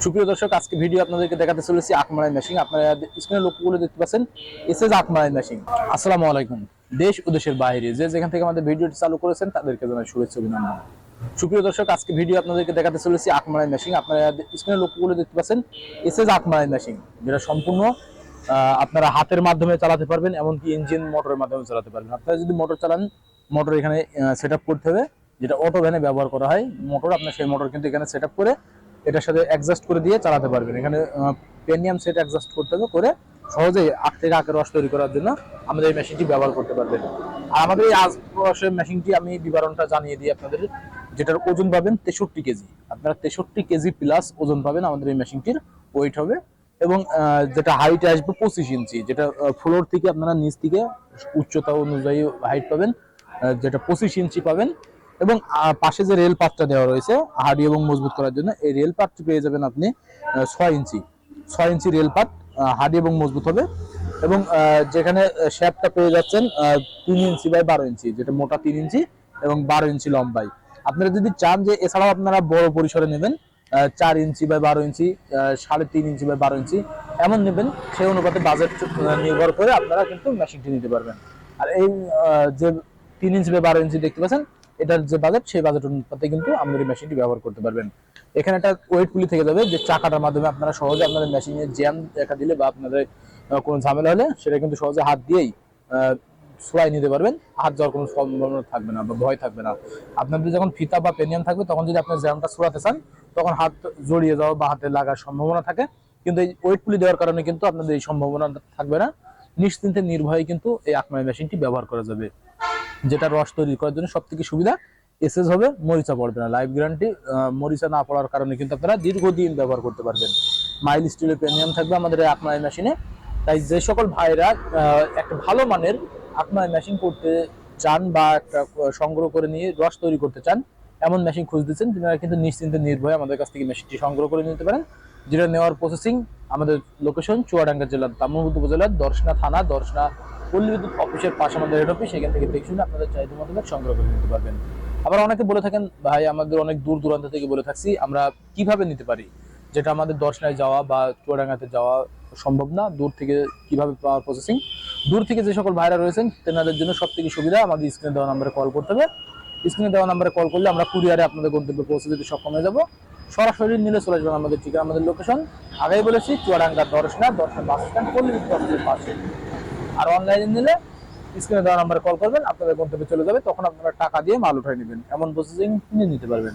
সুপ্রিয় দর্শক, আজকে ভিডিও আপনাদেরকে দেখাতে চলেছি আখমারাই মেশিন। আপনারা স্ক্রিনে লক্ষ্যগুলো দেখতে পাচ্ছেন, এসএস আখমারাই মেশিন। আসসালামু আলাইকুম। দেশ ও দেশের বাইরে যে যেখান থেকে আমাদের ভিডিওটি চালু করেছেন তাদেরকে জানাই শুভেচ্ছা অভিনন্দন। সুপ্রিয় দর্শক, আজকে ভিডিও আপনাদেরকে দেখাতে চলেছি আখমারাই মেশিন। আপনারা স্ক্রিনে লক্ষ্যগুলো দেখতে পাচ্ছেন, এসএস আখমারাই মেশিন, যেটা সম্পূর্ণ আপনারা হাতের মাধ্যমে চালাতে পারবেন, এমনকি ইঞ্জিন মোটরের মাধ্যমে চালাতে পারবেন। আপনারা যদি মোটর চালান, মোটর এখানে সেট আপ করতে হবে, যেটা অটো ভ্যানে ব্যবহার করা হয় মোটর। আপনার সেই মোটর কিন্তু এখানে সেট আপ করে এটার সাথে অ্যাডজাস্ট করে দিয়ে চালাতে পারবেন। এখানে পেনিয়াম সেট অ্যাডজাস্ট করতে হবে, করে সহজেই আখ থেকে আখের রস তৈরি করার জন্য আমাদের এই মেশিনটি ব্যবহার করতে পারবেন। আর আমাদের এই আখ রসের মেশিনটি আমি বিবরণটা জানিয়ে দিই আপনাদের, যেটার ওজন পাবেন 63 কেজি। আপনারা 63 কেজি প্লাস ওজন পাবেন আমাদের এই মেশিনটির ওয়েট হবে। এবং যেটা হাইট আসবে 25 ইঞ্চি, যেটা ফ্লোর থেকে আপনারা নিচ থেকে উচ্চতা অনুযায়ী হাইট পাবেন, যেটা 25 ইঞ্চি পাবেন। এবং পাশে যে রেল পাতটা দেওয়া রয়েছে হার্ডি এবং মজবুত করার জন্য, এই রেল পাতটি পেয়ে যাবেন আপনি 6 ইঞ্চি রেল পাত, হার্ডি এবং মজবুত হবে। এবং যেখানে শ্যাফটটা পেয়ে যাচ্ছেন 3 ইঞ্চি বাই 12 ইঞ্চি, যেটা মোটা 3 ইঞ্চি এবং 12 ইঞ্চি লম্বাই। আপনারা যদি চান যে এছাড়াও আপনারা বড় পরিসরে নেবেন, 4 inch by 12 inch, 3.5 inch by 12 ইঞ্চি এমন নেবেন, সেই অনুপাতে বাজেট নির্ভর করে আপনারা কিন্তু মেশিনটি নিতে পারবেন। আর এই যে 3 ইঞ্চি বাই 12 ইঞ্চি দেখতে পাচ্ছেন, এটার যে বাজেট, সেই বাজেট অনুপাতে কিন্তু আমাদের এই মেশিনটি ব্যবহার করতে পারবেন। এখানে একটা ওয়েট পুলি থেকে যাবে, যে চাকাটার মাধ্যমে আপনারা সহজে আপনাদের মেশিনে জ্যাম দেখা দিলে বা আপনাদের কোনো ঝামেলা হলে সেটা কিন্তু সহজে হাত দিয়েই ছোড়াই নিতে পারবেন। হাত যাওয়ার কোনো সম্ভাবনা থাকবে না বা ভয় থাকবে না। আপনাদের যখন ফিতা বা পেনিয়াম থাকবে, তখন যদি আপনার জ্যামটা ছোড়াতে চান, তখন হাত জড়িয়ে যাওয়া বা হাতে লাগার সম্ভাবনা থাকে। কিন্তু এই ওয়েট পুলি দেওয়ার কারণে কিন্তু আপনাদের এই সম্ভাবনা থাকবে না। নিশ্চিন্তে নির্ভয়ে কিন্তু এই আখমারাই মেশিনটি ব্যবহার করা যাবে। যেটা রস তৈরি করার জন্য সব থেকে সুবিধা, এসএস হবে, মরিচা পড়বে না, লাইফ গ্যারান্টি। মরিচা না পড়ার কারণে কিন্তু আপনারা দীর্ঘদিন ব্যবহার করতে পারবেন। মাইল স্টিলের পেনিয়াম থাকবে আমাদের এই আখমারাই মেশিনে। তাই যে সকল ভাইরা একটা ভালো মানের আখমারাই মেশিন করতে চান বা একটা সংগ্রহ করে নিয়ে রস তৈরি করতে চান, এমন মেশিন খুঁজতেছেন, আপনারা কিন্তু নিশ্চিন্তে নির্ভয়ে আমাদের কাছ থেকে মেশিনটি সংগ্রহ করে নিতে পারেন। যেটা নেওয়ার প্রসেসিং, আমাদের লোকেশন চুয়াডাঙ্গা জেলার দামোদর উপজেলার দর্শনা থানা, দর্শনা পল্লী বিদ্যুৎ অফিসের পাশে আমাদের হেড অফিস। সেখান থেকে দেখে শুনে আপনাদের চাহিদা মোতাবেক সংগ্রহ করে নিতে পারবেন। আবার অনেকে বলে থাকেন, ভাই আমাদের অনেক দূর দূরান্ত থেকে বলে থাকছি, আমরা কিভাবে নিতে পারি, যেটা আমাদের দর্শনায় যাওয়া বা চুয়াডাঙ্গাতে যাওয়া সম্ভব না, দূর থেকে কিভাবে পাওয়ার প্রসেসিং। দূর থেকে যে সকল ভাইরা রয়েছেন তেনাদের জন্য সব থেকে সুবিধা, আমাদের স্ক্রিনে দেওয়া নাম্বারে কল করতে হবে। স্ক্রিনে দেওয়া নাম্বারে কল করলে আমরা কুরিয়ারে আপনাদের গন্তব্যে পৌঁছে দিতে সক্ষম হয়ে যাবো। সরাসরি নিলে চলে যাবেন আমাদের ঠিকানা, আমাদের লোকেশন আগেই বলেছি, চুয়াডাঙ্গা দর্শনা বাস স্ট্যান্ড পল্লী বিদ্যুৎ অফিসের পাশে। আর অনলাইনে নিলে স্ক্রিনে দেওয়া নাম্বারে কল করবেন, আপনাদের গন্তব্যে চলে যাবে, তখন আপনারা টাকা দিয়ে মাল উঠাই নেবেন। এমন প্রসেসিং নিয়ে নিতে পারবেন।